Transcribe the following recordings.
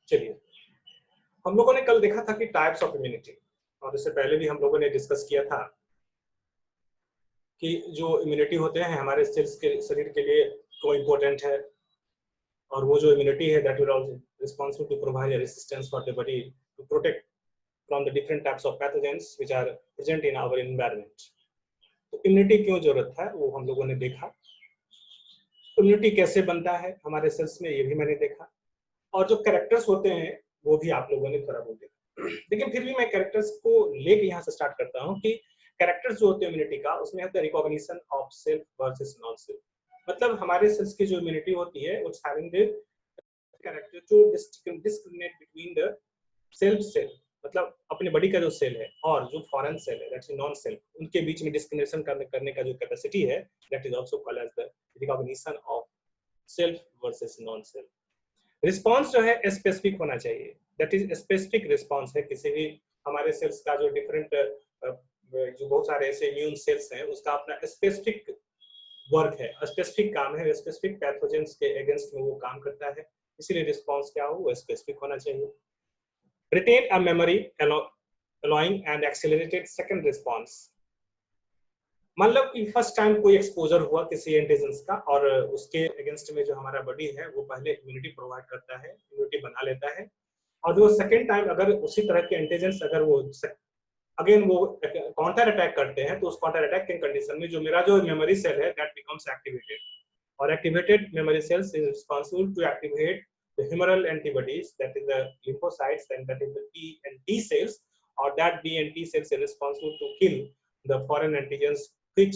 चलिए, हम लोगों ने कल देखा था कि टाइप्स ऑफ इम्यूनिटी, और इससे पहले भी हम लोगों ने डिस्कस किया था कि जो इम्यूनिटी होते हैं हमारे सेल्स के शरीर के लिए वो इम्पोर्टेंट है, और वो जो इम्यूनिटी है that will also responsible to provide a resistance for the body to protect from the different types of pathogens which are present in our environment. तो इम्यूनिटी क्यों जरूरत है वो हम लोगों ने देखा। इम्यूनिटी कैसे बनता है हमारे सेल्स में ये भी मैंने देखा, और जो कैरेक्टर्स होते हैं वो भी आप लोगों ने थोड़ा बहुत देखा। लेकिन फिर भी मैं कैरेक्टर्स को लेके यहाँ से स्टार्ट करता हूँ कि कैरेक्टर्स जो होते हैं इम्यूनिटी का, उसमें होता है recognition of self versus non self. मतलब हमारे सेल्स की जो इम्यूनिटी होती है it's having the character to discriminate between the self cell, मतलब अपने बॉडी का जो सेल है और जो फॉरेन सेल है दैट्स नॉन सेल्फ, उनके बीच में डिस्क्रिमिनेशन करने का जो कैपेसिटी है that is also called as the recognition of self versus non self. Response जो है स्पेसिफिक होना चाहिए, दैट इज स्पेसिफिक रिस्पांस है किसी भी हमारे सेल्स का जो डिफरेंट जो बहुत सारे ऐसे इम्यून सेल्स हैं उसका अपना स्पेसिफिक वर्क है, स्पेसिफिक काम है, स्पेसिफिक पैथोजेंस के अगेंस्ट में वो काम करता है, इसीलिए रिस्पांस क्या हो वो स्पेसिफिक होना चाहिए। Retain a memory allowing and accelerated second response, मतलब कि फर्स्ट टाइम कोई एक्सपोजर हुआ किसी एंटीजेंस का और उसके अगेंस्ट में जो हमारा बॉडी है वो पहले इम्यूनिटी प्रोवाइड करता है, इम्यूनिटी बना लेता है, और जो सेकंड टाइम अगर उसी तरह के एंटीजेंस अगर वो अगेन वो काउंटर अटैक करते हैं तो उस काउंटर अटैक के कंडीशन में जो मेरा जो मेमोरी सेल है दैट बिकम्स एक्टिवेटेड, और activated memory cells is responsible to activate the humoral antibodies, that is the lymphocytes, and that is the T and T cells, or that B and T cells are responsible to kill the foreign antigens which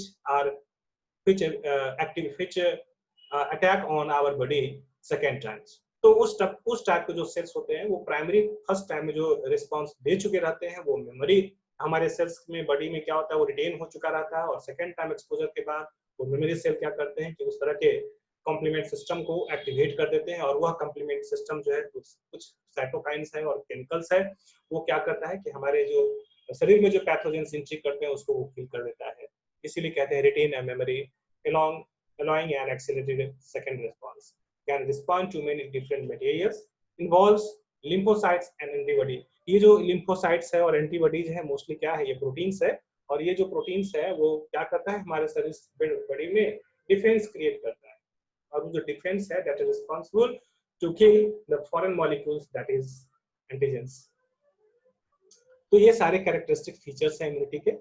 attack on our body second times. तो उस type के जो sales होते हैं वो primary first time में जो response दे चुके रहते हैं वो मेमोरी हमारे सेल्स में बॉडी में क्या होता है वो रिटेन हो चुका रहता है, और सेकेंड टाइम एक्सपोजर के बाद वो मेमोरी सेल क्या करते हैं कि उस तरह के कॉम्प्लीमेंट सिस्टम को एक्टिवेट कर देते हैं, और वह कॉम्प्लीमेंट सिस्टम जो है कुछ साइटोकाइंस है और केमिकल्स है, वो क्या करता है कि हमारे जो शरीर में जो पैथोजेंस एंट्री करते हैं उसको वो किल कर देता है, इसीलिए कहते हैं retain a memory allowing an accelerated second response, can respond to many different materials, involves lymphocytes and antibody। ये जो lymphocytes है और antibodies है मोस्टली क्या है, ये प्रोटीन्स है, और ये जो प्रोटीन्स है वो क्या करता है हमारे शरीर बॉडी में डिफेंस क्रिएट करता है, और वो जो डिफेंस है that is responsible to kill the foreign molecules that is antigens. तो ये सारे कैरेक्टरिस्टिक फीचर्स हैं इम्यूनिटी के।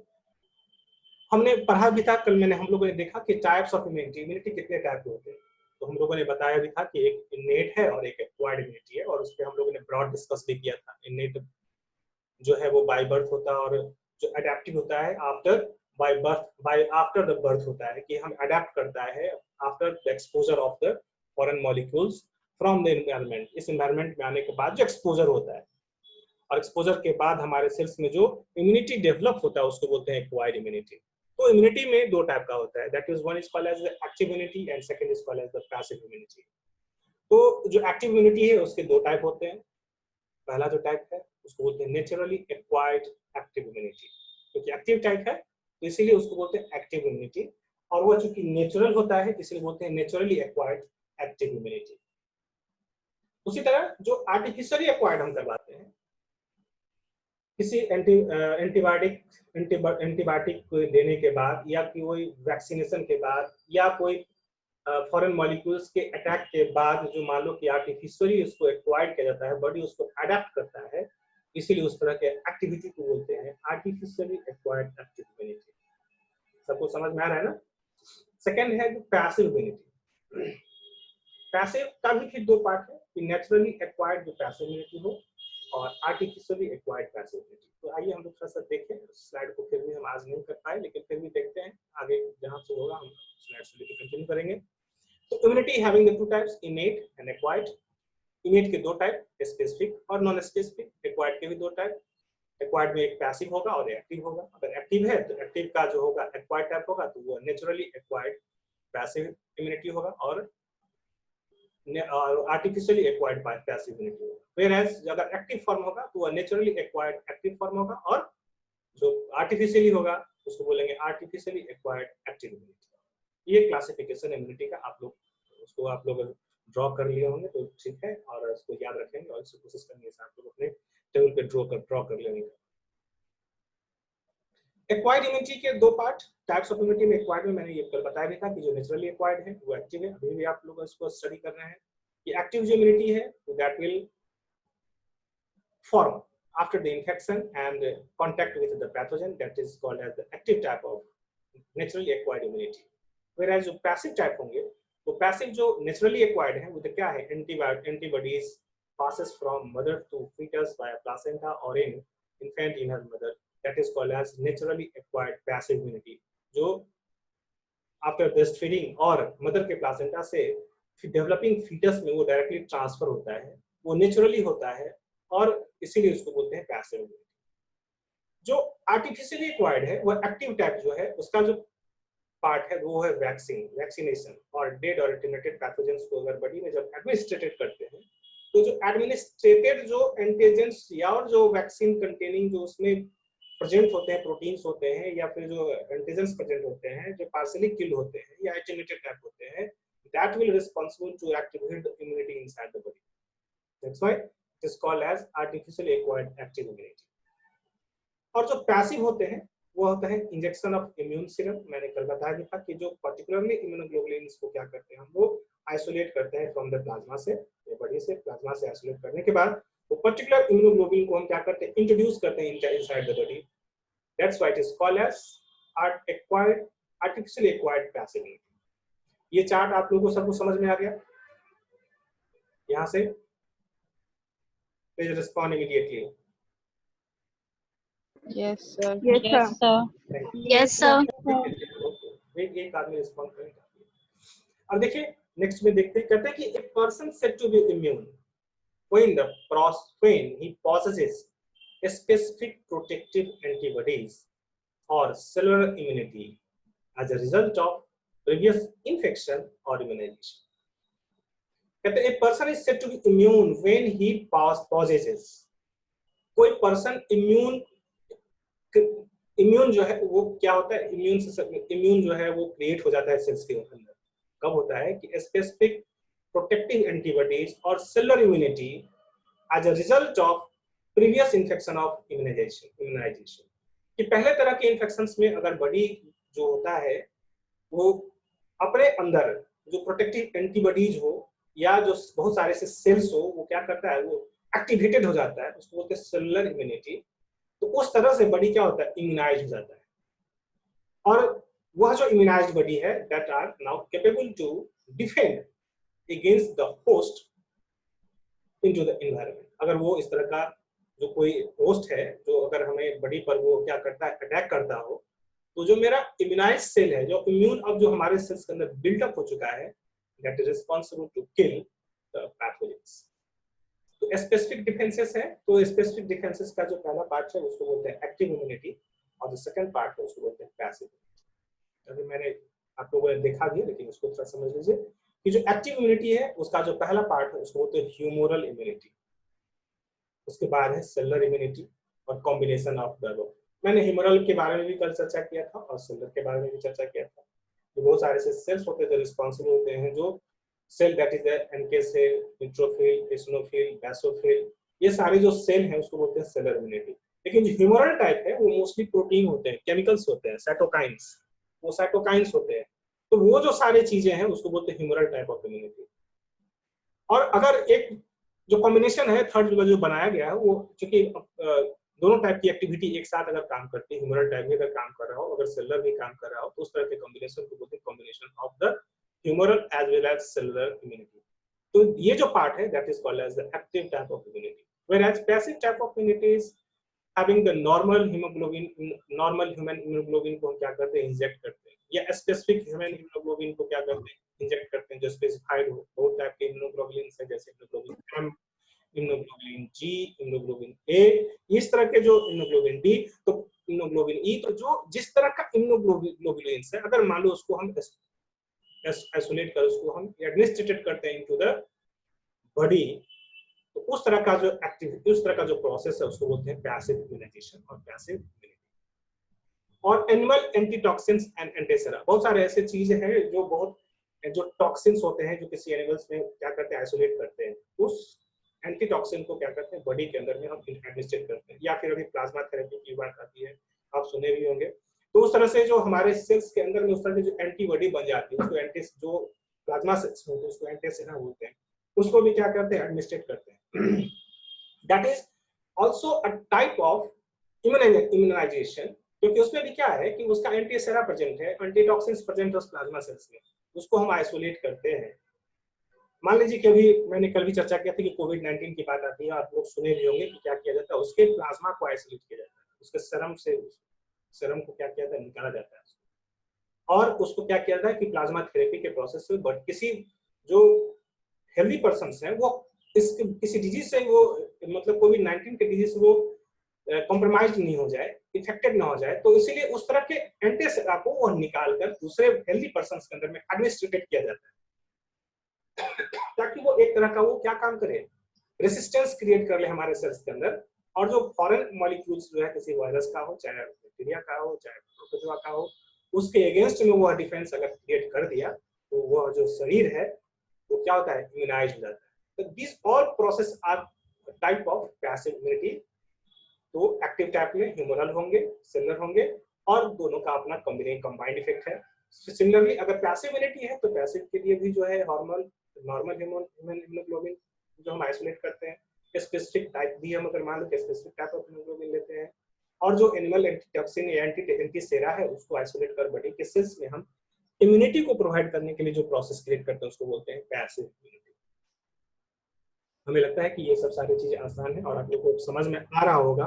हमने पढ़ा भी था कल, हम लोगों ने देखा कि टाइप्स ऑफ इम्यूनिटी, इम्यूनिटी कितने टाइप के होते हैं, तो हम लोगों ने बताया भी था कि एक इनेट है और एक एक्वायर्ड इम्यूनिटी है, और उस पर हम लोगों ने ब्रॉड डिस्कस भी किया था। इनेट जो है वो बाय बर्थ होता है, और जो अडेप्टिव होता है आफ्टर द बर्थ होता है कि हम अडेप्ट करता है after the exposure of the foreign molecules from the environment. इस एनवायरनमेंट में आने के बाद जो एक्सपोजर होता है, और एक्सपोजर के बाद हमारे सेल्स में जो इम्यूनिटी डेवलप होता है उसको बोलते हैं एक्वायर्ड इम्यूनिटी। तो इम्यूनिटी में दो टाइप का होता है, that is one is called as the active immunity and second is called as the passive immunity. तो जो एक्टिव इम्यूनिटी है उसके दो टाइप होते हैं। पहला जो टाइप है उसको बोलते हैं नेचुरली एक्वायर्ड एक्टिव इम्यूनिटी, क्योंकि एक्टिव टाइप है तो इसीलिए उसको बोलते हैं एक्टिव इम्यूनिटी, और वो चूंकि नेचुरल होता है इसलिए बोलते हैं नेचुरली एक्वायर्ड एक्टिव इम्यूनिटी। उसी तरह जो आर्टिफिशियली एक्वायर्ड हम करवाते हैं किसी एंटीबायोटिक देने के बाद, या कोई वैक्सीनेशन के बाद, या कोई फॉरेन मॉलिक्यूल्स के अटैक के बाद, जो मान लो कि आर्टिफिशियली उसको एक्वायर्ड किया जाता है, बॉडी उसको अडेप्ट करता है, इसीलिए उस तरह के एक्टिविटी को बोलते हैं आर्टिफिशियली एक्वायर्ड एक्टिव इम्यूनिटी। सबको समझ में आ रहा है ना? सेकेंड है पैसिव इम्यूनिटी। पैसिव का भी फिर दो पार्ट है कि नेचुरली एक्वायर्ड जो पैसिव इम्यूनिटी हो और आर्टिफिशियली एक्वायर्ड पैसिव इम्यूनिटी। तो आइए हम लोग थोड़ा सा देखें स्लाइड को, फिर भी हम आज नहीं कर पाए लेकिन फिर भी देखते हैं आगे जहां से होगा हम स्लाइड से लेकर कंटिन्यू करेंगे। तो immunity having the two types, इनेट and acquired. इनेट के दो टाइप, स्पेसिफिक और नॉन स्पेसिफिक। एक्वायर्ड के भी दो टाइप, एक्वायर्ड में एक पैसिव होगा और एक्टिव होगा। अगर एक्टिव है तो एक्टिव का जो होगा एक्वायर्ड टाइप होगा तो वो नेचुरली एक्वायर्ड पैसिव इम्यूनिटी होगा, और आर्टिफिशियली एक्वायर्ड पैसिव इम्यूनिटी होगा। व्हेयरएज अगर एक्टिव फॉर्म होगा तो वह नेचुरली एक्वायर्ड एक्टिव फॉर्म होगा, और जो आर्टिफिशियली होगा उसको बोलेंगे आर्टिफिशियली एक्वायर्ड एक्टिव इम्यूनिटी। ये क्लासिफिकेशन इम्यूनिटी का आप लोग ड्रॉ कर लिए होंगे तो ठीक है, और इसको याद रखेंगे और इसको कोशिश करेंगे आप लोग अपने टेबल पे ड्रॉ कर लेने का। एक्वायर्ड इम्यूनिटी के दो पार्ट, टाइप्स ऑफ इम्यूनिटी में एक्वायर्ड में मैंने ये कल बताया भी था कि जो नेचुरली एक्वायर्ड है वो एक्टिव है, अभी भी आप लोग इसको स्टडी कर रहे हैं। ये एक्टिव जो इम्यूनिटी है that will form after the infection and contact with the pathogen, that is called as the active type of naturally acquired immunity. Whereas जो passive type होंगे वो passive जो naturally acquired है वो तो क्या है, antibodies passes from mother to fetus via placenta or in infant in her mother, that is called as naturally acquired passive immunity, जो after breastfeeding और mother के placenta से developing fetus में वो directly transfer होता है, वो naturally होता है और इसीलिए उसको बोलते हैं पैसिव इम्यूनिटी। जो आर्टिफिशियली एक्वायर्ड है वो एक्टिव टाइप जो है उसका जो पार्ट है वो है वैक्सीनेशन और डेड और एटेन्यूएटेड पैथोजेंस को अगर बॉडी में जब एडमिनिस्ट्रेटेड करते हैं तो जो एडमिनिस्ट्रेटेड जो एंटीजेंस या और जो वैक्सीन कंटेनिंग जो उसमें प्रेजेंट होते हैं, प्रोटीन्स होते हैं या फिर जो एंटीजेंस प्रेजेंट होते हैं जो पार्शियली किल होते हैं या एटेन्यूएटेड टाइप होते हैं, that will responsible to activate the immunity inside the body. That's why it is called as artificially acquired active immunity. और जो पैसिव होते हैं वो होता है इंजेक्शन ऑफ इम्यून सीरम। मैंने कल बताया था कि जो पर्टिकुलरली इम्यूनोग्लोबुलिन्स को क्या करते हैं हम वो आइसोलेट करते हैं फ्रॉम द प्लाज्मा से, ये बॉडी से प्लाज्मा से आइसोलेट करने के बाद वो पर्टिकुलर इम्यूनोग्लोबुलिन को हम क्या करते हैं, इंट्रोड्यूस करते हैं inside the body. That's why it is called as artificially acquired passive immunity. ये चार्ट आप लोगों को सबको समझ में आ गया? यहाँ से please respond immediately. Yes, sir. Yes, sir. Yes, sir. एक आदमी रिस्पॉन्ड करेगा। अब देखिए नेक्स्ट में देखते हैं, कहते हैं कि a person said to be immune when he possesses a specific protective antibodies or cellular immunity as a result of previous infection or immunization. कहते हैं a person is said to be immune when he possesses, कोई person immune जो है वो क्या होता है, immune जो है वो क्रिएट हो जाता है सेल्स के अंदर। कब होता है कि स्पेसिफिक प्रोटेक्टिव एंटीबॉडीज और cellular immunity as a result of previous infection of immunization. कि पहले तरह के इन्फेक्शंस में अगर बॉडी जो होता है वो अपने अंदर जो प्रोटेक्टिव एंटीबॉडीज हो या जो बहुत सारे से सेल्स हो वो क्या करता है, वो एक्टिवेटेड हो जाता है, उसको बोलते हैं सेलुलर इम्यूनिटी। तो उस तरह से बॉडी क्या होता है, इम्यूनाइज हो जाता है। और वह जो इम्यूनाइज्ड बॉडी है that are now capable to defend against the host into the environment. अगर वो इस तरह का जो कोई होस्ट है जो अगर हमें बॉडी पर वो क्या करता है, अटैक करता हो, तो जो मेरा इम्यूनाइज्ड सेल है, जो इम्यून अब जो हमारे सेल्स के अंदर बिल्डअप हो चुका है, that is responsible to kill the pathogens. तो स्पेसिफिक डिफेंसेस है, तो स्पेसिफिक डिफेंसेस का जो पहला पार्ट है उसको बोलते हैं एक्टिव इम्यूनिटी और जो सेकंड पार्ट है उसको बोलते हैं पैसिव इम्यूनिटी। अभी मैंने आप लोगों ने देखा भी, लेकिन उसको थोड़ा समझ लीजिए कि जो एक्टिव इम्यूनिटी है उसका जो पहला पार्ट है उसको बोलते हैं ह्यूमोरल इम्यूनिटी, उसके बाद है सेलुलर इम्यूनिटी और कॉम्बिनेशन ऑफ द। मैंने ह्यूमोरल के बारे में भी कल चर्चा किया था और सेलुलर के बारे में भी चर्चा किया था। तो बहुत सारे से सेल्स होते हैं जो रिस्पांसिबल होते हैं, जो cell that is NK cell, neutrophil, eosinophil, basophil, ये सारे जो सेल हैं उसको बोलते हैं सेलुलर इम्यूनिटी। लेकिन जो ह्यूमोरल टाइप है वो मोस्टली प्रोटीन होते हैं, केमिकल्स होते हैं, साइटोकाइंस, वो साइटोकाइंस होते हैं। तो वो जो सारी चीजें हैं उसको बोलते हैं ह्यूमोरल टाइप ऑफ इम्यूनिटी। और अगर एक जो कॉम्बिनेशन है थर्ड जो बनाया गया है वो चूंकि दोनों टाइप की एक्टिविटी एक साथ अगर काम करती है, ह्यूमरल टाइप भी अगर काम कर रहा हो, अगर सेलुलर भी काम कर रहा हो, तो उस तरह के कॉम्बिनेशन को बोलते हैं combination of the humoral as well as cellular immunity. तो ये जो पार्ट है that is called as the active type of immunity, whereas passive type of immunity is having the normal haemoglobin, normal human haemoglobin को हम क्या करते हैं, inject करते हैं, या स्पेसिफिक ह्यूमन हीमोग्लोबिन को क्या करते हैं, इंजेक्ट करते हैं, जो स्पेसिफाइड हो। बहुत टाइप के हीमोग्लोबिन है जैसे haemoglobin M, immunoglobulin G, immunoglobulin A, इस तरह के जो इम्यूनोग्लोबुलिन डी, तो इम्यूनोग्लोबुलिन ई, तो जो जिस तरह का इम्यूनोग्लोबुलिन है अगर मान लो उसको हम आइसोलेट कर उसको हम एडमिनिस्ट्रेटेड करते हैं इनटू द बॉडी, तो उस तरह का जो एक्टिविटी, उस तरह का जो प्रोसेस है उसको बोलते हैं पैसिव इम्यूनाइजेशन और पैसिव इम्यूनिटी। और एनिमल एंटीटॉक्सिन्स एंड एंटीसेरा, बहुत सारे ऐसे चीजें हैं जो बहुत जो टॉक्सिन्स होते हैं जो किसी एनिमल्स में क्या करते हैं, आइसोलेट करते हैं, उस एंटीटॉक्सिन को क्या करते हैं बॉडी के अंदर में हम एडमिनिस्ट्रेट करते हैं, या फिर अभी प्लाज्मा थेरेपी की बात आती है, आप सुने भी होंगे। तो उस तरह से जो हमारे सेल्स के अंदर में उस तरह की जो एंटीबॉडी बन जाती है, उसको एंटी जो प्लाज्मा सेल्स होते हैं उसको एंटीसेरा बोलते हैं, उसको भी क्या करते हैं एडमिनिस्ट्रेट करते हैं। That is also a type of immunization, क्योंकि उसमें भी क्या है कि उसका एंटीसेरा प्रेजेंट है, एंटीटॉक्सिन्स प्रेजेंट है उस प्लाज्मा सेल्स में, उसको हम आइसोलेट करते हैं। मान लीजिए कि अभी मैंने कल भी चर्चा किया था कि कोविड-19 की बात आती है, आप लोग सुने भी होंगे कि क्या किया जाता है, उसके प्लाज्मा को आइसोलेट किया जाता है, उसके सीरम से सीरम को क्या किया जाता है निकाला जाता है, और उसको क्या किया जाता है कि प्लाज्मा थेरेपी के प्रोसेस से बट किसी जो हेल्दी पर्सन्स हैं वो इस किसी डिजीज से वो मतलब कोविड-19 के डिजीज से वो कॉम्प्रोमाइज नहीं हो जाए, इफेक्टेड ना हो जाए, तो इसीलिए उस तरह के एंटीसेरा को वो निकाल कर दूसरे हेल्दी पर्सन्स के अंदर में एडमिनिस्ट्रेट किया जाता है, ताकि वो एक तरह का वो क्या काम करे, रेसिस्टेंस क्रिएट कर ले हमारे सेल्स के अंदर, और जो फॉरेन मॉलिक्यूल्स जो है किसी वायरस का हो, चाहे बैक्टीरिया का हो, चाहे प्रोटोजोआ का हो, उसके अगेंस्ट में वो डिफेंस अगर क्रिएट कर दिया तो वो जो शरीर है वो क्या होता है इम्यूनाइज हो जाता है। तो this all process are type of passive immunity. तो एक्टिव टाइप में ह्यूमरल होंगे, सेलुलर होंगे, और दोनों का अपना कंबाइंड इफेक्ट है। सिमिलरली अगर पैसिव इम्यूनिटी है तो पैसिव के लिए भी जो है हार्मोन नॉर्मल ह्यूमन इम्यूनोग्लोबिन जो हम आइसोलेट करते हैं, स्पेसिफिक टाइप भी हम अगर मान लो स्पेसिफिक टाइप ऑफ इम्यूनोग्लोबिन लेते हैं, और जो एनिमल एंटीटॉक्सिन या एंटीसेरा है उसको आइसोलेट कर बॉडी के सेल्स में हम इम्यूनिटी को प्रोवाइड करने के लिए जो प्रोसेस क्रिएट करते हैं उसको बोलते हैं पैसिव इम्यूनिटी। हमें लगता है कि ये सब सारी चीजें आसान है और आप लोगों को समझ में आ रहा होगा।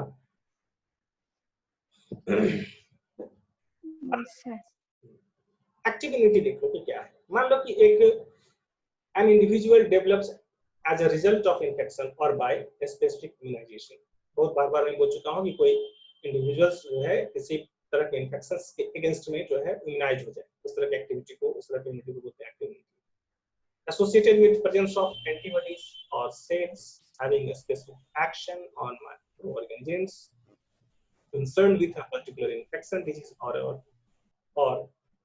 एक्टिव इम्यूनिटी देखो कि क्या है। मान लो कि एक an individual develops as a result of infection or by a specific immunization। बहुत बार मैं बोल चुका हूँ कि कोई इंडिविजुअल्स जो है किसी तरह के इन्फेक्शंस के अगेंस्ट में जो है इम्यूनाइज हो जाए, उस तरह की एक्टिविटी को, उस तरह की इम्यूनिटी को बोलते हैं active immunity. Associated with presence of antibodies or cells having a specific action on microorganisms concerned with a particular infection disease or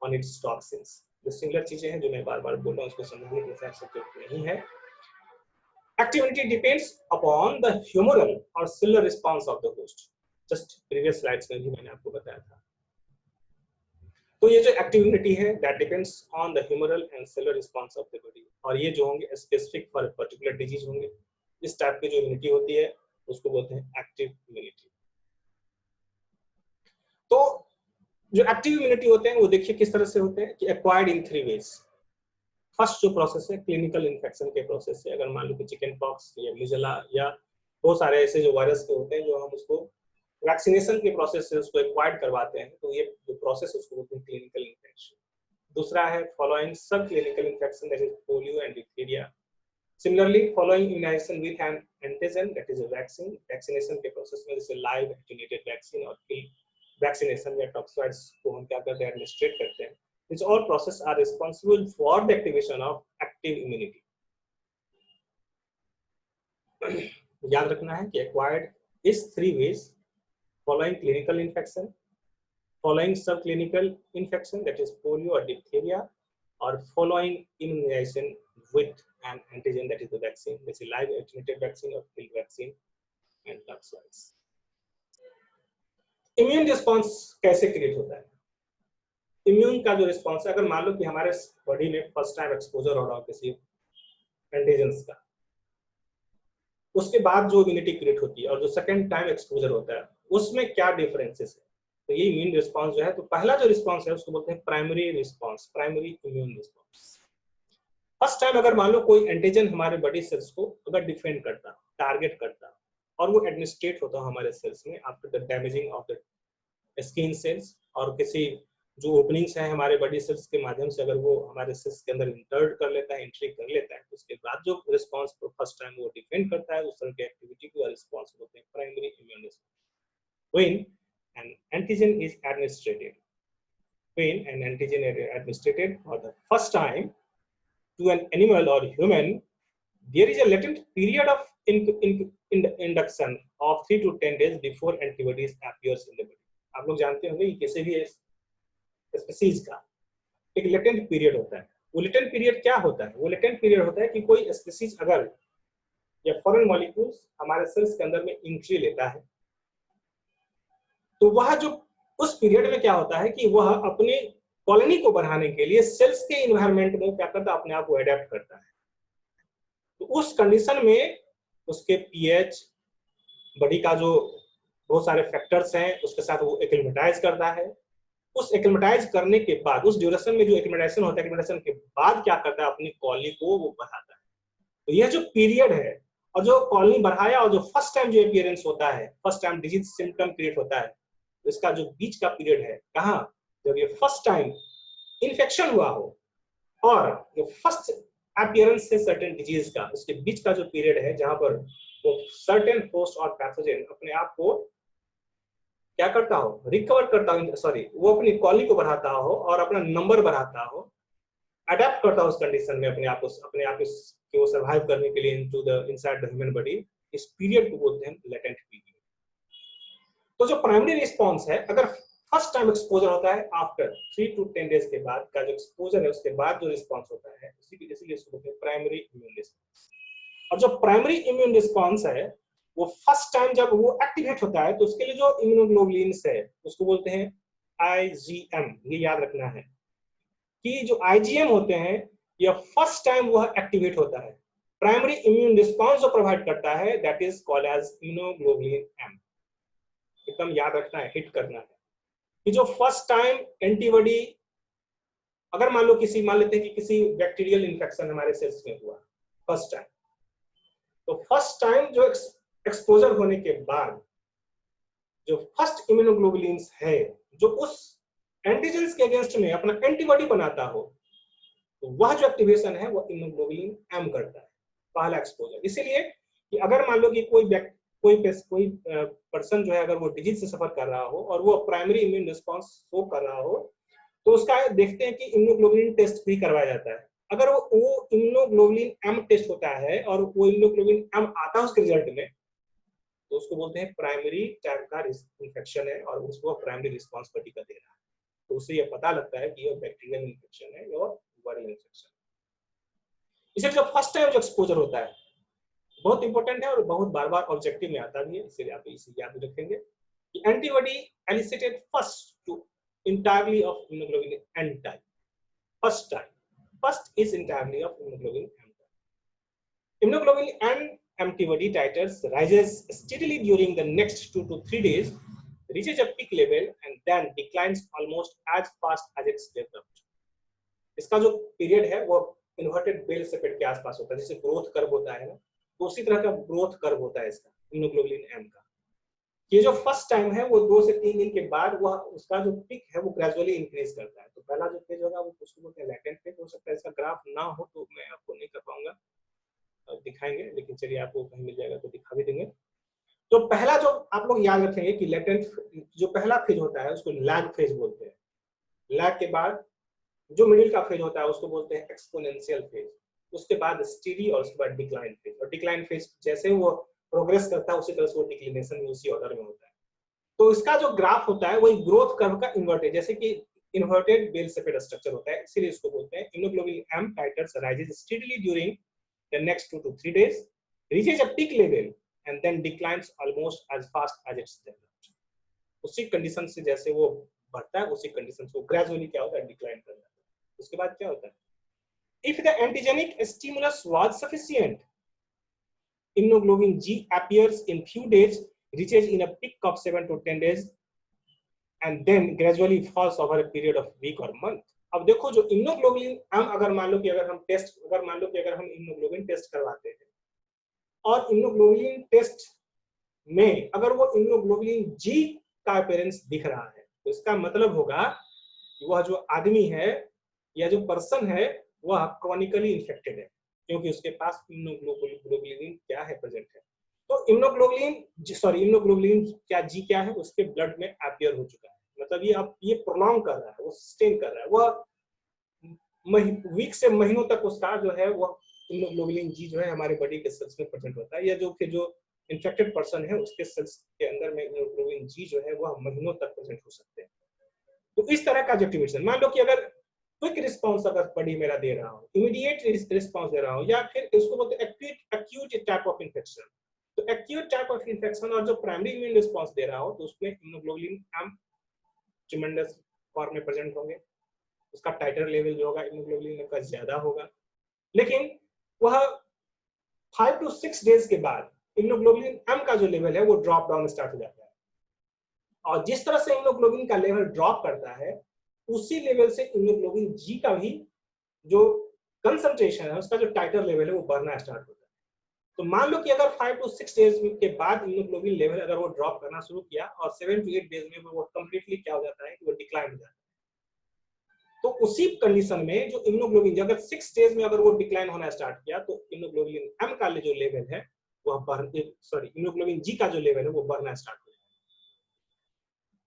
on its toxins। जो सिमिलर चीजें हैं जो मैं बार-बार बोल रहा हूं उसको समझने की आवश्यकता नहीं है। Activity depends upon the humoral or cellular response of the host। Just previous slides में भी मैंने आपको बताया था। तो ये जो एक्टिविटी है that depends on the humoral and cellular response of the body, और ये जो होंगे स्पेसिफिक फॉर पर्टिकुलर डिजीज होंगे। इस टाइप की जो इम्यूनिटी होती है उसको बोलते हैं एक्टिव इम्यूनिटी। तो जो एक्टिव इम्यूनिटी होते हैं वो देखिए किस तरह से होते हैं कि एक्वायर्ड इन 3 वेज। फर्स्ट जो प्रोसेस है क्लिनिकल इन्फेक्शन के प्रोसेस से, अगर मान लो कि चिकन पॉक्स या मिजला या बहुत सारे ऐसे जो वायरस के होते हैं जो हम उसको वैक्सीनेशन के प्रोसेस से उसको एक्वायर्ड करवाते हैं, तो ये जो प्रोसेस उसको बोलते हैं क्लिनिकल इन्फेक्शन। दूसरा है following sub clinical infection that is polio and diphtheria. Similarly following immunization with an antigen that is a vaccine. Vaccination के प्रोसेस में जैसे लाइव एटेन्यूएटेड वैक्सीन और किल वैक्सीनेशन या टॉक्साइड्स को हम क्या करते हैं एडमिनिस्ट्रेट करते हैं। These all processes are responsible for the activation of active immunity। याद रखना है कि acquired is 3 ways: following clinical infection, following subclinical infection that is polio or diphtheria, or following immunization with an antigen that is the vaccine, this is live attenuated vaccine or kill vaccine and toxoids। Immune response कैसे create होता है? Immune का जो response है, अगर मान लो कि हमारे बॉडी में फर्स्ट टाइम एक्सपोजर हो रहा हो किसी एंटीजेंस का, उसके बाद जो इम्यूनिटी क्रिएट होती है और जो सेकंड टाइम एक्सपोजर होता है उसमें क्या डिफरेंसेस है, तो ये इम्यून रिस्पांस जो है, तो पहला जो रिस्पांस है उसको बोलते हैं primary response, primary immune response. First time अगर मान लो कोई एंटीजन हमारे बॉडी सेल्स को अगर डिफेंड करता, टारगेट करता, और वो एडमिनिस्ट्रेट होता हमारे सेल्स में after the damaging of the skin cells, और किसी जो ओपनिंग्स है हमारे बॉडी सेल्स के माध्यम से अगर वो हमारे सेल्स के अंदर इंटर्ड कर लेता है, एंट्री कर लेता है, तो उसके बाद जो रिस्पांस फर्स्ट टाइम वो डिफेंड करता है, उस तरह की एक्टिविटी को रिस्पांस बोलते हैं primary immune response. When an antigen is administered, for the first time to an animal or human, there is a latent period of induction of 3 to 10 days before antibodies appears in the body। आप लोग जानते होंगे कि किसी भी species का एक latent period होता है। वो लेटेंट पीरियड क्या होता है? वो लेटेंट पीरियड होता है कि कोई स्पीसीज अगर या फॉरेन मॉलिक्यूल्स हमारे सेल्स के अंदर में एंट्री लेता है, तो वह जो उस पीरियड में क्या होता है कि वह अपने कॉलोनी को बढ़ाने के लिए सेल्स के इन्वायरमेंट में क्या करता है, अपने आप को अडेप्ट करता है। तो उस कंडीशन में उसके पीएच, बॉडी का जो बहुत सारे फैक्टर्स हैं उसके साथ वो एक्लिमेटाइज करता है। उस एक्लिमेटाइज करने के बाद, उस ड्यूरेशन में जो एक्लिमेटाइजेशन होता है, एक्लिमेटाइजेशन के बाद क्या करता है, अपनी कॉलोनी को वो बढ़ाता है। तो यह जो पीरियड है, और जो कॉलोनी बढ़ाया और जो फर्स्ट टाइम जो अपीयरेंस होता है, first time disease symptom create होता है, तो इसका जो बीच का पीरियड है, कहाँ, जब ये फर्स्ट टाइम इन्फेक्शन हुआ हो और जो फर्स्ट अपीयरेंस है सर्टेन डिजीज का, उसके बीच का जो पीरियड है जहां पर वो सर्टेन होस्ट और पैथोजन अपने आप को क्या करता हो, रिकवर करता हो, सॉरी, वो अपनी कॉलोनी को बढ़ाता हो और अपना नंबर बढ़ाता हो, अडेप्ट करता हो उस कंडीशन में अपने आप को सर्वाइव करने के लिए into the inside the human body, इस पीरियड को बोलते हैं लेटेंट पीरियड। तो जो प्राइमरी रिस्पांस है, अगर फर्स्ट टाइम एक्सपोजर होता है आफ्टर 3 to 10 डेज के बाद का जो एक्सपोजर है, उसके बाद जो रिस्पांस होता है, उसी की जैसे इसको बोलते हैं प्राइमरी इम्यून रिस्पांस। और जो प्राइमरी इम्यून रिस्पांस है, वो फर्स्ट टाइम जब वो एक्टिवेट होता है, तो उसके लिए जो इम्यूनोग्लोबुलिन्स है उसको बोलते हैं आईजीएम। ये याद रखना है कि जो आईजीएम होते हैं, ये फर्स्ट टाइम वह एक्टिवेट होता है। प्राइमरी इम्यून रिस्पांस जो प्रोवाइड करता है, that is called as immunoglobulin M. एकदम याद रखना है, हिट करना है कि जो फर्स्ट टाइम एंटीबॉडी, अगर मान लेते हैं कि किसी बैक्टीरियल इन्फेक्शन हमारे सेल्स में हुआ फर्स्ट टाइम, तो फर्स्ट टाइम जो एक्सपोजर होने के बाद जो फर्स्ट इम्यूनोग्लोबुलिन्स है, जो उस एंटीजेंस के अगेंस्ट में अपना एंटीबॉडी बनाता हो, तो वह जो एक्टिवेशन है वो इम्यूनोग्लोबुलिन एम करता है, पहला एक्सपोजर। इसीलिए कि अगर मान लो कि कोई पर्सन जो है, अगर वो डिजीज से सफर कर रहा हो और वो प्राइमरी इम्यून रिस्पांस शो कर रहा हो, तो उसका देखते हैं कि इम्यूनोग्लोबुलिन टेस्ट भी करवाया जाता है। अगर वो इम्यूनोग्लोबुलिन एम टेस्ट होता है और वो इम्यूनोग्लोबुलिन एम आता है उसके रिजल्ट में, तो उसको बोलते हैं प्राइमरी टाइप का इन्फेक्शन है और उसको प्राइमरी रिस्पांस बॉडी का दे रहा है। तो उससे ये पता लगता है कि ये बैक्टीरियल इन्फेक्शन है और वायरल इन्फेक्शन। इसे जो फर्स्ट टाइम जो एक्सपोजर होता है बहुत इंपॉर्टेंट है और बहुत बार-बार ऑब्जेक्टिव में आता भी है, इसलिए आप इसे याद रखेंगे कि antibody elicited first to entirely of immunoglobulin N type. First is entirely of immunoglobulin M type. Immunoglobulin N antibody titers rises steadily during the next 2 to 3 days, reaches a peak level and then declines almost as fast as it's developed. इसका जो period है वो inverted bell सेपेट के आसपास होता है, जैसे growth curve होता है ना, तो उसी तरह का ग्रोथ कर्व होता है इसका इम्यूनोग्लोबुलिन एम का। ये जो फर्स्ट टाइम है वो 2 से 3 दिन के बाद वह उसका जो पिक है वो ग्रेजुअली इंक्रीज करता है। तो पहला जो फेज होगा वो उसको बोलते हैं लैटेंट फेज। हो सकता है इसका ग्राफ ना हो तो मैं आपको नहीं कर पाऊंगा, दिखाएंगे, लेकिन चलिए आपको कहीं मिल जाएगा तो दिखा भी देंगे। तो पहला जो आप लोग याद रखेंगे कि लैटेंट जो पहला फेज होता है उसको लैग फेज बोलते हैं। लैग के बाद जो मिडिल का फेज होता है उसको बोलते हैं एक्सपोनेंशियल फेज, उसके बाद स्टीडी और उसके बाद डिक्लाइन फेज। और डिक्लाइन फेज जैसे वो प्रोग्रेस करता है उसी तरह से वो डिक्लिनेशन उसी ऑर्डर में होता है। तो इसका जो ग्राफ होता है वही ग्रोथ कर्व का इन्वर्टेड, जैसे कि इन्वर्टेड बेल सेपेट स्ट्रक्चर होता है, इसीलिए इसको बोलते हैं immunoglobulin M titres rises steadily during the next 2 to 3 days, reaches a peak level and then declines almost as fast as it's developed. उसी कंडीशन से जैसे वो बढ़ता है उसी कंडीशन से वो ग्रेजुअली क्या होता है, डिक्लाइन कर जाता है। उसके बाद क्या होता है, if the antigenic stimulus was sufficient, immunoglobulin G appears in few days, reaches in a peak of 7 to 10 days and then gradually falls over a period of week or month. अब देखो जो इम्यूनोग्लोबुलिन एम अगर मान लो कि अगर हम immunoglobulin test करवाते हैं और इम्यूनोग्लोबुलिन टेस्ट में अगर वो इम्यूनोग्लोबुलिन जी का अपीयरेंस दिख रहा है, तो इसका मतलब होगा कि वह जो आदमी है या जो पर्सन है वह क्रॉनिकली इन्फेक्टेड है, क्योंकि उसके पास इम्यूनोग्लोबुलिन क्या है, प्रेजेंट है। तो इम्यूनोग्लोबुलिन क्या जी क्या है, उसके ब्लड में अपीयर हो चुका है, मतलब ये अब ये प्रोलॉन्ग कर रहा है, वो सस्टेन कर रहा है, वह वीक से महीनों तक उसका जो है वो इम्यूनोग्लोबुलिन जी जो है हमारे बॉडी के सेल्स में प्रेजेंट होता है, या जो इन्फेक्टेड पर्सन है उसके सेल्स के अंदर में इम्यूनोग्लोबुलिन जी जो है वह महीनों तक प्रेजेंट हो सकते हैं। तो इस तरह का एक्टिवेशन, मान लो कि अगर क्विक रिस्पांस अगर बॉडी मेरा दे रहा हो, इमीडिएट रिस्पांस दे रहा हो, या फिर इसको बोलते हैं एक्यूट टाइप ऑफ इन्फेक्शन। तो एक्यूट टाइप ऑफ इन्फेक्शन और जो प्राइमरी इम्यून रिस्पांस दे रहा हो तो उसमें इम्यूनोग्लोबुलिन एम ट्रिमेंडस फॉर्म में प्रेजेंट होंगे, उसका टाइटर लेवल जो होगा इम्यूनोग्लोबुलिन का ज्यादा होगा, लेकिन वह 5 to 6 डेज के बाद इम्यूनोग्लोबुलिन एम का जो लेवल है वो ड्रॉप डाउन स्टार्ट हो जाता है। और जिस तरह से इम्यूनोग्लोबुलिन का लेवल ड्रॉप करता है उसी लेवल से इम्यूनोग्लोबुलिन जी का भी जो कंसंट्रेशन है उसका जो टाइटर लेवल है वो बढ़ना स्टार्ट होता है। तो मान लो कि अगर 5 to 6 डेज के बाद इम्यूनोग्लोबुलिन लेवल अगर वो ड्रॉप करना शुरू किया और 7 to 8 डेज में वो कंप्लीटली क्या हो जाता है कि वो डिक्लाइन हो जाता है। तो उसी कंडीशन में जो इम्यूनोग्लोबुलिन अगर 6 डेज में अगर वो डिक्लाइन होना स्टार्ट किया तो इम्यूनोग्लोबुलिन एम का जो लेवल है वह इम्यूनोग्लोबुलिन जी का जो लेवल है वो बढ़ना स्टार्ट हो जाएगा।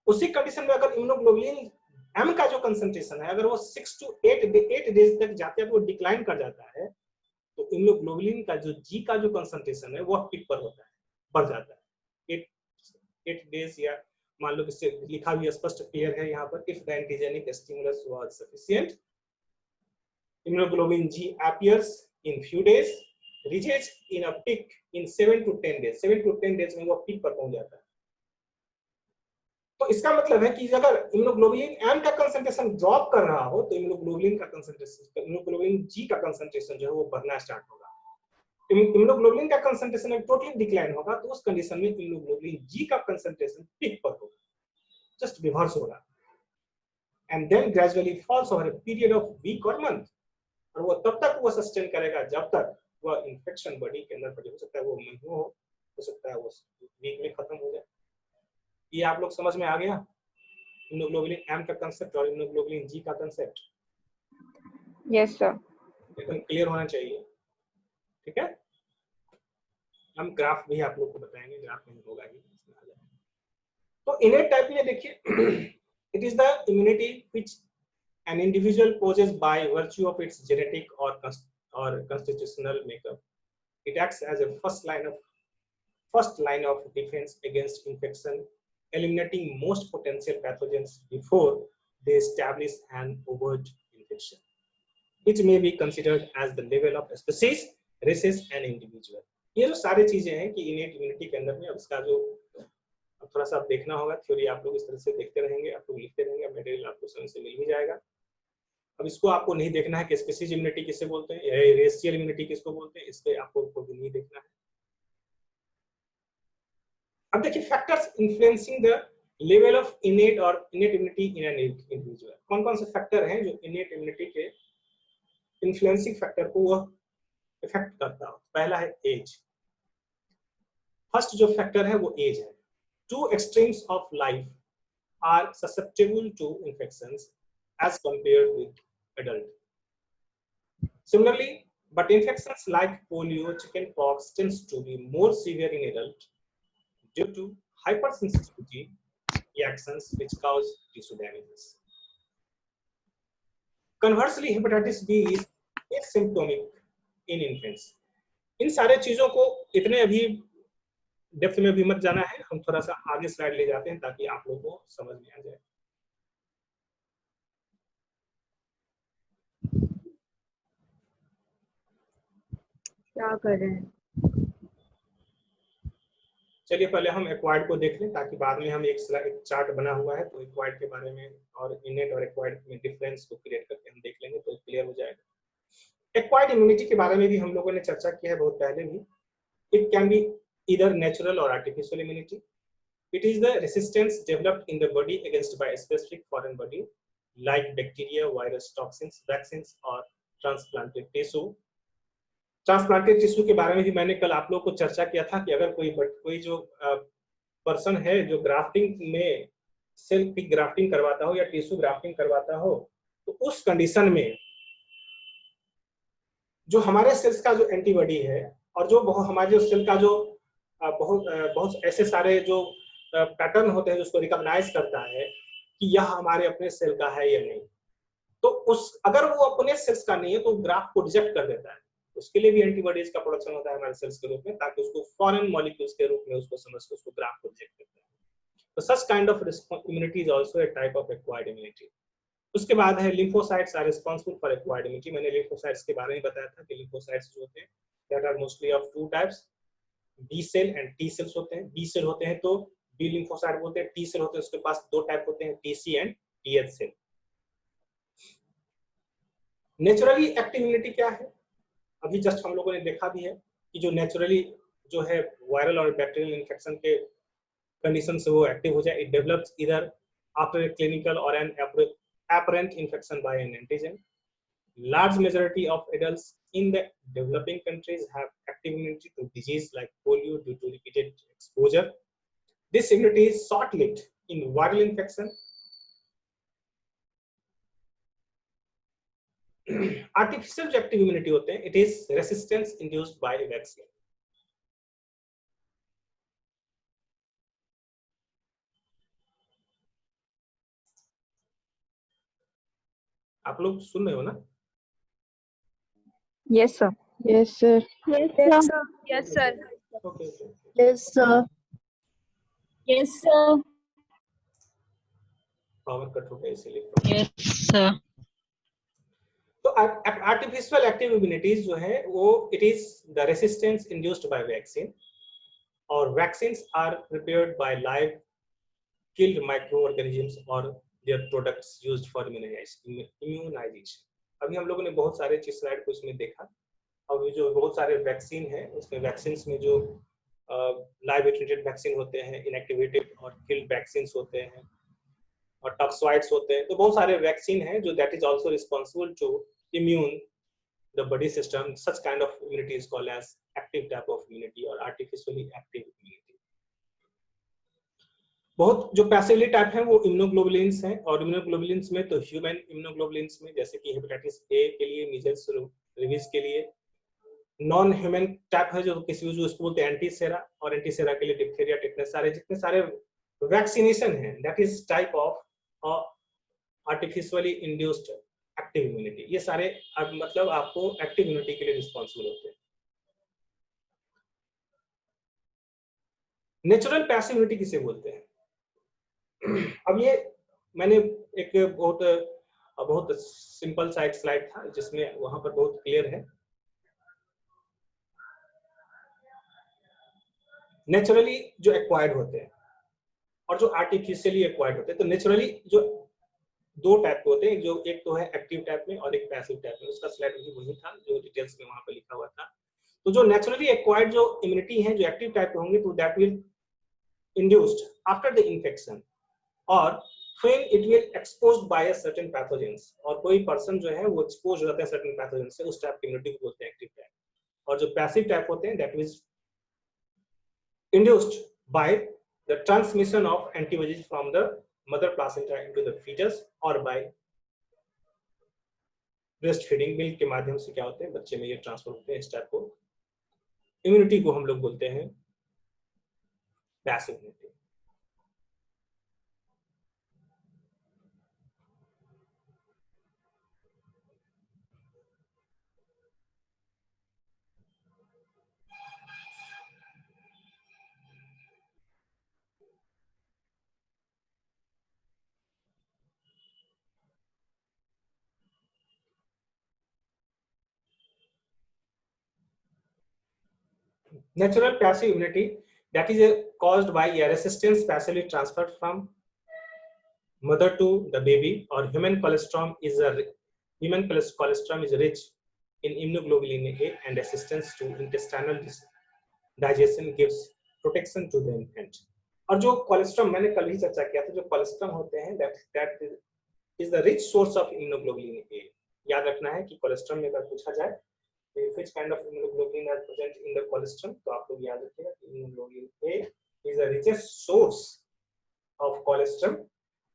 उसी कंडीशन में अगर इम्यूनोग्लोबुलिन एम का जो कंसंट्रेशन है अगर वो 6 to 8 डेज तक जाते हैं तो वो डिक्लाइन कर जाता है, तो इम्यूनोग्लोबुलिन का जो जी का जो कंसंट्रेशन है वो पीक पर होता है, बढ़ जाता है 8 डेज, या मान लो कि लिखा भी स्पष्ट क्लियर है यहाँ पर, if the antigenic stimulus was sufficient immunoglobulin G appears in few days, reaches in a peak in 7 to 10 days। 7 to 10 days में वो पीक पर पहुंच जाता है। तो इसका मतलब है कि अगर इम्यूनोग्लोबुलिन एम का कंसंट्रेशन ड्रॉप कर रहा हो तो इम्यूनोग्लोबुलिन का कंसंट्रेशन, इम्यूनोग्लोबुलिन जी का कंसंट्रेशन जो है वो बढ़ना स्टार्ट होगा। इम्यूनोग्लोबुलिन का कंसंट्रेशन टोटली डिक्लाइन होगा तो उस कंडीशन में इम्यूनोग्लोबुलिन जी का कंसंट्रेशन पीक पर होगा, जस्ट रिवर्स होगा, and then gradually falls over a period of week और मंथ। और वो तब तक वो सस्टेन करेगा जब तक वह इन्फेक्शन बॉडी के अंदर हो सकता है वो महीनों हो सकता है वो वीक में खत्म हो जाए। ये आप लोग समझ में आ गया इम्यूनोग्लोबुलिन एम का कांसेप्ट और इम्यूनोग्लोबुलिन जी का कांसेप्ट? यस सर, एकदम क्लियर होना चाहिए, ठीक है। हम ग्राफ भी आप लोग को बताएंगे, ग्राफ में होगा ही। तो इनेट टाइप में देखिए, it is the immunity which an individual possesses by virtue of its genetic or constitutional makeup. It acts as a first line of defense against infection, eliminating most potential pathogens before they establish an overt infection. It may be considered as the level of species, races and individual. ये जो सारी चीजें हैं कि innate immunity के अंदर में अब इसका जो थोड़ा सा देखना होगा, थ्योरी आप लोग इस तरह से देखते रहेंगे, आप लोग लिखते रहेंगे, मटेरियल आपको समय से मिल ही जाएगा। अब इसको आपको नहीं देखना है कि स्पीशीज इम्यूनिटी किसे बोलते हैं या रेशियल इम्यूनिटी किसको बोलते हैं, इसके आपको भी नहीं देखना है। अब देखिए factors influencing the level of innate immunity in an individual. कौन कौन से फैक्टर हैं जो इनेट इम्यूनिटी के इन्फ्लुएंसिंग फैक्टर को वह इफेक्ट करता हो? पहला है एज। फर्स्ट जो फैक्टर है वो एज है। Two extremes of life are susceptible to infections as compared with adult. Similarly, but infections like polio, chickenpox tends to be more severe in adult due to hypersensitivity reactions which cause tissue damages. Conversely, hepatitis B is asymptomatic in infants. इन सारे चीजों को इतने अभी depth में भी मत जाना है, हम थोड़ा सा आगे स्लाइड ले जाते हैं ताकि आप लोगों को समझ में आ जाए। क्या कर रहे हैं? चलिए पहले हम एक्वायर्ड को देख लें ताकि बाद में हम एक चार्ट बना हुआ है तो एक्वायर्ड के बारे में और इनेट और एक्वायर्ड में डिफरेंस को क्रिएट करके हम देख लेंगे तो क्लियर हो जाएगा। एक्वायर्ड इम्यूनिटी के बारे में भी हम लोगों ने चर्चा की है बहुत पहले भी। It can be either natural और artificial immunity. It is the resistance developed in the body against by specific foreign body like bacteria, virus, toxins, vaccines और ट्रांसप्लांटेड टिश्यू। ट्रांसप्लांटेड टिश्यू के बारे में भी मैंने कल आप लोगों को चर्चा किया था कि अगर कोई जो पर्सन है जो ग्राफ्टिंग में सेल की ग्राफ्टिंग करवाता हो या टिश्यू ग्राफ्टिंग करवाता हो तो उस कंडीशन में जो हमारे सेल्स का जो एंटीबॉडी है और जो हमारे जो सेल का जो बहुत ऐसे सारे जो पैटर्न होते हैं जिसको रिकॉग्नाइज करता है कि यह हमारे अपने सेल का है या नहीं, तो उस अगर वो अपने सेल्स का नहीं है तो ग्राफ्ट को रिजेक्ट कर देता है। उसके लिए भी एंटीबॉडीज का प्रोडक्शन होता है हमारे सेल्स के रूप में ताकि उसको फॉरेन मॉलिक्यूल्स के रूप में उसको समझ के उसको ग्राफ्ट को रिजेक्ट करता है। तो such kind of immunity is also a type of acquired immunity. उसके बाद है lymphocytes are responsible for acquired immunity। मैंने lymphocytes के बारे में बताया था कि lymphocytes जो होते हैं that are mostly of two types, B cell and T cells होते हैं। B cell होते हैं तो B lymphocyte बोलते हैं, T cell होते हैं उसके पास दो टाइप होते हैं, TC and TH cell। Naturally active immunity क्या है? अभी जस्ट हम लोगों ने देखा भी है कि जो नेचुरली जो है वायरल और बैक्टीरियल इन्फेक्शन के कंडीशन से वो एक्टिव हो जाए, it develops either after a clinical or an apparent infection by an antigen। Large majority of adults in the developing countries have active immunity to disease like polio due to repeated exposure। This immunity is short-lived in viral infection। Artificial जो active immunity होते हैं, it is resistance induced by vaccine। आप लोग सुन रहे हो ना? Yes, sir. Yes, sir. Yes, Yes, sir. sir. Yes, sir. Okay, okay। Yes, sir. Yes, sir. Power cut हो गया इसीलिए। Yes, sir. तो आर्टिफिशियल एक्टिव इम्यूनिटीज जो है वो it is the resistance induced by vaccine, और vaccines are prepared by live killed micro organisms और their products used for immunization. अभी हम लोगों ने बहुत सारे चीज स्लाइड को इसमें देखा, और जो बहुत सारे वैक्सीन है उसमें वैक्सीन्स में जो लाइव एटेंटेड वैक्सीन होते हैं, इनएक्टिवेटेड और किल्ड वैक्सीन होते हैं और टॉक्सॉइड्स होते हैं। तो बहुत सारे वैक्सीन हैं जो that is also responsible to immune the body system। such kind of immunity is called as active type of immunity or artificially active immunity। बहुत जो पैसिवली टाइप है वो इम्यूनोग्लोबुलिन्स हैं, और इम्यूनोग्लोबुलिन्स में तो ह्यूमन इम्यूनोग्लोबुलिन्स में जैसे कि हेपेटाइटिस ए के लिए, मीजल्स रेबीज के लिए। नॉन ह्यूमन टाइप है जो किसी जो उसको बोलते हैं एंटीसेरा, और एंटीसेरा के लिए डिप्थीरिया, टिटनेस, सारे जितने सारे वैक्सीनेशन है that is type of artificially induced active immunity. ये सारे मतलब आपको एक्टिव इम्यूनिटी के लिए रिस्पॉन्सिबल होते हैं। नेचुरल पैसिव इम्यूनिटी किसे बोलते हैं? अब ये मैंने एक बहुत सिंपल सा एक स्लाइड था जिसमें वहां पर बहुत क्लियर है। नेचुरली जो एक्वायर्ड होते हैं और जो आर्टिफिशियली एक्वायर्ड होते हैं, तो नेचुरली जो दो टाइप के होते हैं, जो एक तो है एक्टिव टाइप में और एक पैसिव टाइप में। उसका स्लाइड भी वही था जो डिटेल्स में वहां पे लिखा हुआ था। तो जो नेचुरली एक्वायर्ड जो इम्यूनिटी है जो एक्टिव टाइप के होंगे, तो that will induced after the infection और when it will exposed by a certain pathogens। और कोई पर्सन जो है वो एक्सपोज हो जाता है सर्टेन पैथोजन से, उस टाइप की इम्यूनिटी को बोलते हैं एक्टिव टाइप। और जो पैसिव टाइप होते हैं that means induced by the transmission of antibodies from the mother placenta into the fetus or by breastfeeding milk के माध्यम से क्या होते हैं बच्चे में ये ट्रांसफर होते हैं। इस टाइप को इम्यूनिटी को हम लोग बोलते हैं passive immunity. Natural passive immunity that is caused by a resistance passively transferred from mother to the baby, or human colostrum is rich in immunoglobulin A, and resistance to intestinal digestion gives protection to the infant। और जो colostrum मैंने कल ही चर्चा किया था, जो colostrum होते हैं that is the rich source of immunoglobulin A। याद रखना है कि कोलेस्ट्रम में अगर पूछा जाए which kind of immunoglobulin are present in the colostrum, तो आप लोग याद रखिएगा कि immunoglobulin A is the richest source of colostrum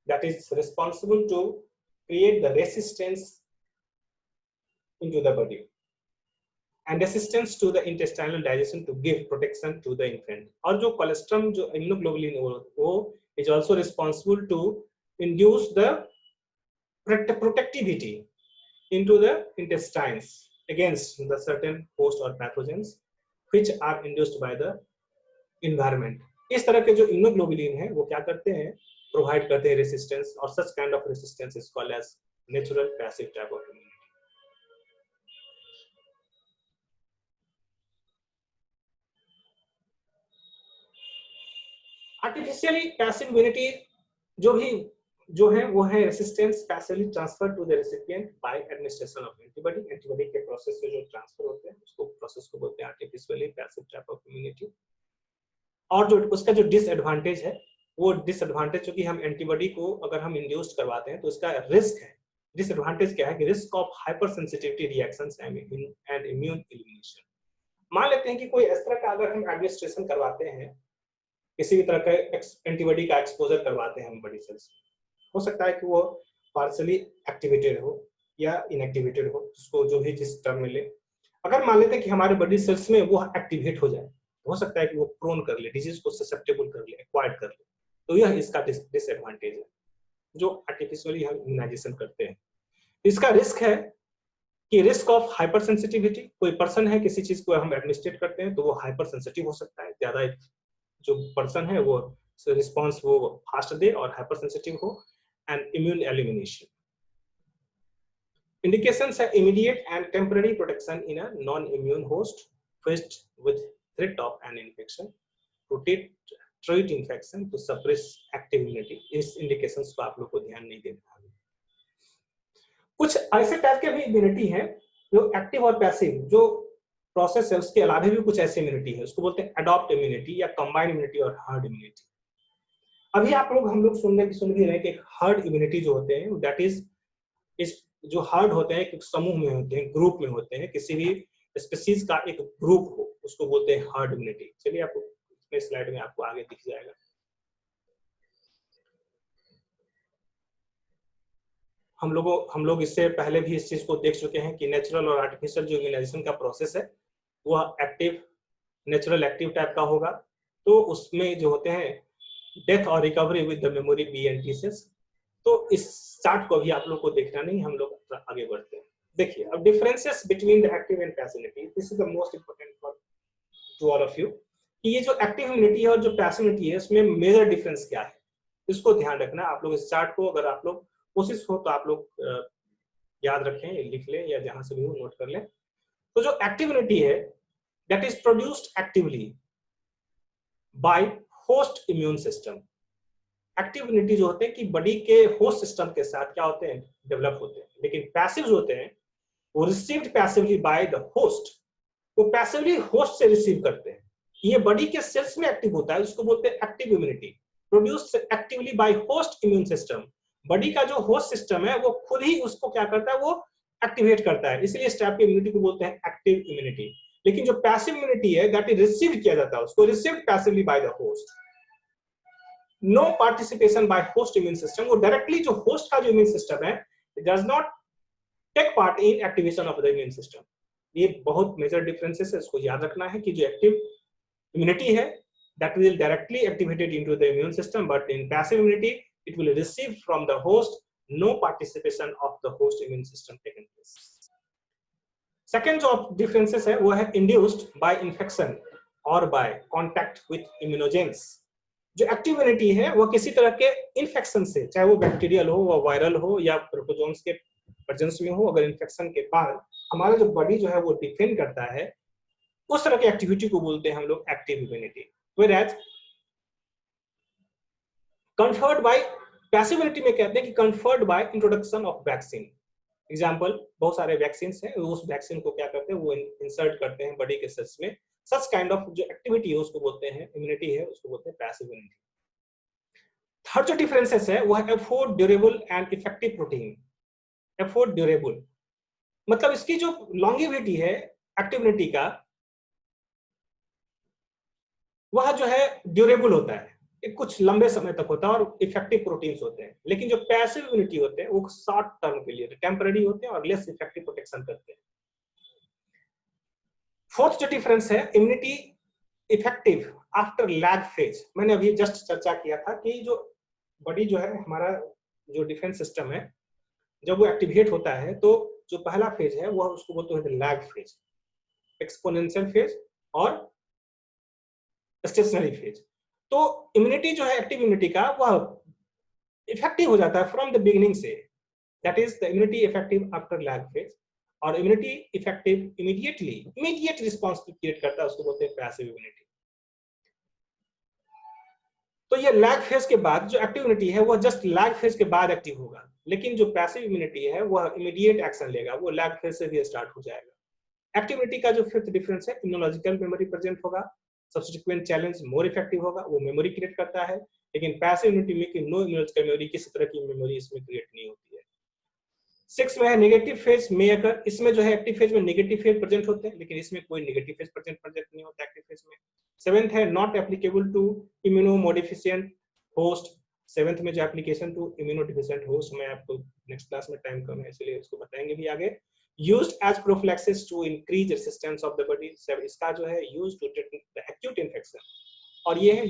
that is responsible to create the resistance into the body and resistance to the intestinal digestion to give protection to the infant। और जो colostrum जो immunoglobulin वो is also responsible to induce the protectivity into the intestines against the certain host or pathogens which are induced by the environment। इस तरह के जो immunoglobulin है वो क्या करते हैं, प्रोवाइड करते हैं रेसिस्टेंस, और such kind of resistance is called as natural passive type of immunity. Artificially passive immunity जो है वो है resistance passively transfer to the recipient by administration of antibody. Antibody के प्रोसेस से जो ट्रांसफर होते हैं उसको प्रोसेस को बोलते हैं artificially passive type of immunity. और जो उसका जो डिसएडवांटेज है वो डिसएडवांटेज क्योंकि हम एंटीबॉडी को अगर हम इंड्यूस करवाते हैं तो उसका रिस्क है। डिसएडवांटेज क्या है कि risk of hyper sensitivity reactions and immune elimination. मान लेते हैं कि कोई इस तरह का अगर हम एडमिनिस्ट्रेशन करवाते हैं, किसी भी तरह का एंटीबॉडी का एक्सपोजर करवाते हैं हम बॉडी सेल्स, हो सकता है कि वो पार्शियली एक्टिवेटेड हो या इनएक्टिवेटेड हो, उसको जो भी जिस टर्म मिले। अगर मान लेते हैं कि हमारे बॉडी सेल्स में वो एक्टिवेट हो जाए, हो सकता है कि वो प्रोन कर ले, डिजीज को ससेप्टेबल कर ले, एक्वायर्ड कर ले। तो यह इसका डिसएडवांटेज है जो आर्टिफिशियली हम इम्यूनाइजेशन करते हैं। इसका रिस्क है कि रिस्क ऑफ हाइपर सेंसिटिविटी। कोई पर्सन है, किसी चीज को हम एडमिनिस्ट्रेट करते हैं तो वो हाइपर सेंसिटिव हो सकता है, ज्यादा जो पर्सन है वो रिस्पॉन्स वो फास्ट दे और हाइपर सेंसिटिव हो। And immune elimination indications are immediate and temporary protection in a non-immune host faced with threat of an infection, to treat infection, to suppress active immunity। इस indications को आप लोग को ध्यान नहीं देना है। कुछ ऐसे टाइप के भी इम्यूनिटी हैं जो एक्टिव और पैसिव, जो प्रोसेस सेल्स के अलावा भी कुछ ऐसी इम्यूनिटी है, उसको बोलते हैं अडॉप्ट इम्यूनिटी या कंबाइंड इम्यूनिटी और हर्ड इम्यूनिटी। अभी हम लोग सुन भी रहे हैं कि हर्ड इम्यूनिटी जो होते हैं दैट इज जो हर्ड होते हैं एक समूह में होते हैं, ग्रुप में होते हैं, किसी भी स्पीसीज का एक ग्रुप हो उसको बोलते हैं हर्ड इम्यूनिटी। चलिए आपको इसमें स्लाइड में आपको आगे दिख जाएगा। हम लोग इससे पहले भी इस चीज को देख चुके हैं कि नेचुरल और आर्टिफिशियल जो इम्यूनाइजेशन का प्रोसेस है वह एक्टिव नेचुरल एक्टिव टाइप का होगा। तो उसमें जो होते हैं डेथ और recovery with the memory B and T cells. तो इस चार्ट को भी आप लोग को देखना नहीं, हम लोग आगे बढ़ते हैं। देखिए अब differences between the active and passive immunity, this is the most important for to all of you कि ये जो एक्टिव इम्यूनिटी है और जो पैसिव इम्यूनिटी है उसमें मेजर डिफरेंस क्या है, इसको ध्यान रखना। आप लोग इस चार्ट को अगर आप लोग कोशिश हो तो आप लोग याद रखें, लिख लें या जहां से भी हो नोट कर लें। तो जो एक्टिव इम्यूनिटी है that is produced actively by host immune system. Active immunity जो होते हैं कि बॉडी के होस्ट सिस्टम के साथ क्या होते हैं, डेवलप होते हैं। लेकिन पैसिव जो होते हैं वो received passively by the host, वो पैसिवली होस्ट से रिसीव करते हैं। ये बॉडी के सेल्स में एक्टिव होता है, उसको बोलते हैं active immunity produced actively by host immune system. Body का जो होस्ट सिस्टम है वो खुद ही उसको क्या करता है, वो एक्टिवेट करता है, इसलिए इस टाइप की इम्यूनिटी को बोलते हैं एक्टिव इम्यूनिटी। लेकिन जो पैसिव इम्यूनिटी है दैट इज रिसीव किया जाता है, उसको received passively by the host. No participation by host immune system, वो डायरेक्टली जो होस्ट का जो इम्यून सिस्टम है it does not take part in activation of the immune system. ये बहुत मेजर डिफरेंसेस है, इसको याद रखना है कि जो एक्टिव इम्यूनिटी है that will directly activated into the immune system, but in passive immunity it will receive from the host, no participation of the host immune system taken place। second जो differences है वो है induced by infection or by contact with immunogens। जो active immunity है वो किसी तरह के इन्फेक्शन से, चाहे वो बैक्टीरियल हो या वायरल हो या प्रोटोजोन्स के प्रेजेंस में हो, अगर इन्फेक्शन के बाद हमारा जो बॉडी जो है वो डिफेंड करता है, उस तरह की एक्टिविटी को बोलते हैं हम लोग active immunity. whereas conferred by passive immunity में कहते हैं कि conferred by introduction of vaccine। Example बहुत सारे वैक्सीन हैं, उस वैक्सीन को क्या करते हैं वो इंसर्ट करते हैं बॉडी के सेल्स में। सच काइंड ऑफ जो एक्टिविटी है उसको बोलते हैं इम्यूनिटी है, उसको बोलते हैं पैसिव इम्यूनिटी। थर्ड जो डिफरेंसेस है वो है afford durable and effective protein. Afford durable मतलब इसकी जो लॉन्गेविटी है एक्टिव इम्यूनिटी का वह जो है ड्यूरेबल होता है, कुछ लंबे समय तक होता है और इफेक्टिव प्रोटीन्स होते हैं। लेकिन जो पैसिव इम्यूनिटी होते हैं वो शॉर्ट टर्म के लिए टेम्पररी होते हैं और लेस इफेक्टिव प्रोटेक्शन करते हैं। फोर्थ जो डिफरेंस है immunity effective after lag phase. मैंने अभी जस्ट चर्चा किया था कि जो बॉडी जो है हमारा जो डिफेंस सिस्टम है जब वो एक्टिवेट होता है तो जो पहला फेज है वो उसको बोलते हैं लैग फेज, एक्सपोनेंशियल फेज और स्टेशनरी फेज। तो इम्यूनिटी जो है एक्टिव इम्यूनिटी का वह इफेक्टिव हो जाता है फ्रॉम द बिगिनिंग से, that is the immunity effective after lag phase, और immunity effective immediate response create करता है, उसको बोलते हैं पैसिव इम्यूनिटी। तो ये लैग फेज के बाद जो एक्टिव इम्यूनिटी है वो जस्ट लैग फेज के बाद एक्टिव होगा, लेकिन जो पैसिव इम्यूनिटी है वो इमीडिएट एक्शन लेगा, वो लैग फेज से भी स्टार्ट हो जाएगा। एक्टिव इम्यूनिटी का जो फिफ्थ डिफरेंस है, इम्यूनोलॉजिकल मेमोरी प्रेजेंट होगा, सब्सिक्वेंट चैलेंज मोर इफेक्टिव होगा, वो मेमोरी क्रिएट करता है, लेकिन पैसिव इम्यूनिटी में कि नो इम्यूनोलॉजिकल मेमोरी, किसी तरह की मेमोरी इसमें क्रिएट नहीं होती है। 6 में है नेगेटिव फेज में अगर, इसमें जो है एक्टिव फेज में नेगेटिव फेज प्रेजेंट होते हैं, लेकिन इसमें कोई नेगेटिव फेज प्रेजेंट नहीं होता एक्टिव फेज में। 7th है not applicable to immunodeficient host, 7th में जो एप्लीकेशन टू इम्यूनोडिफिशिएंट होस्ट, मैं आपको नेक्स्ट क्लास में टाइम कम है इसलिए उसको बताएंगे भी आगे। used as prophylaxis to increase resistance of the body, इसका जो है used to treat the acute infection, और ये है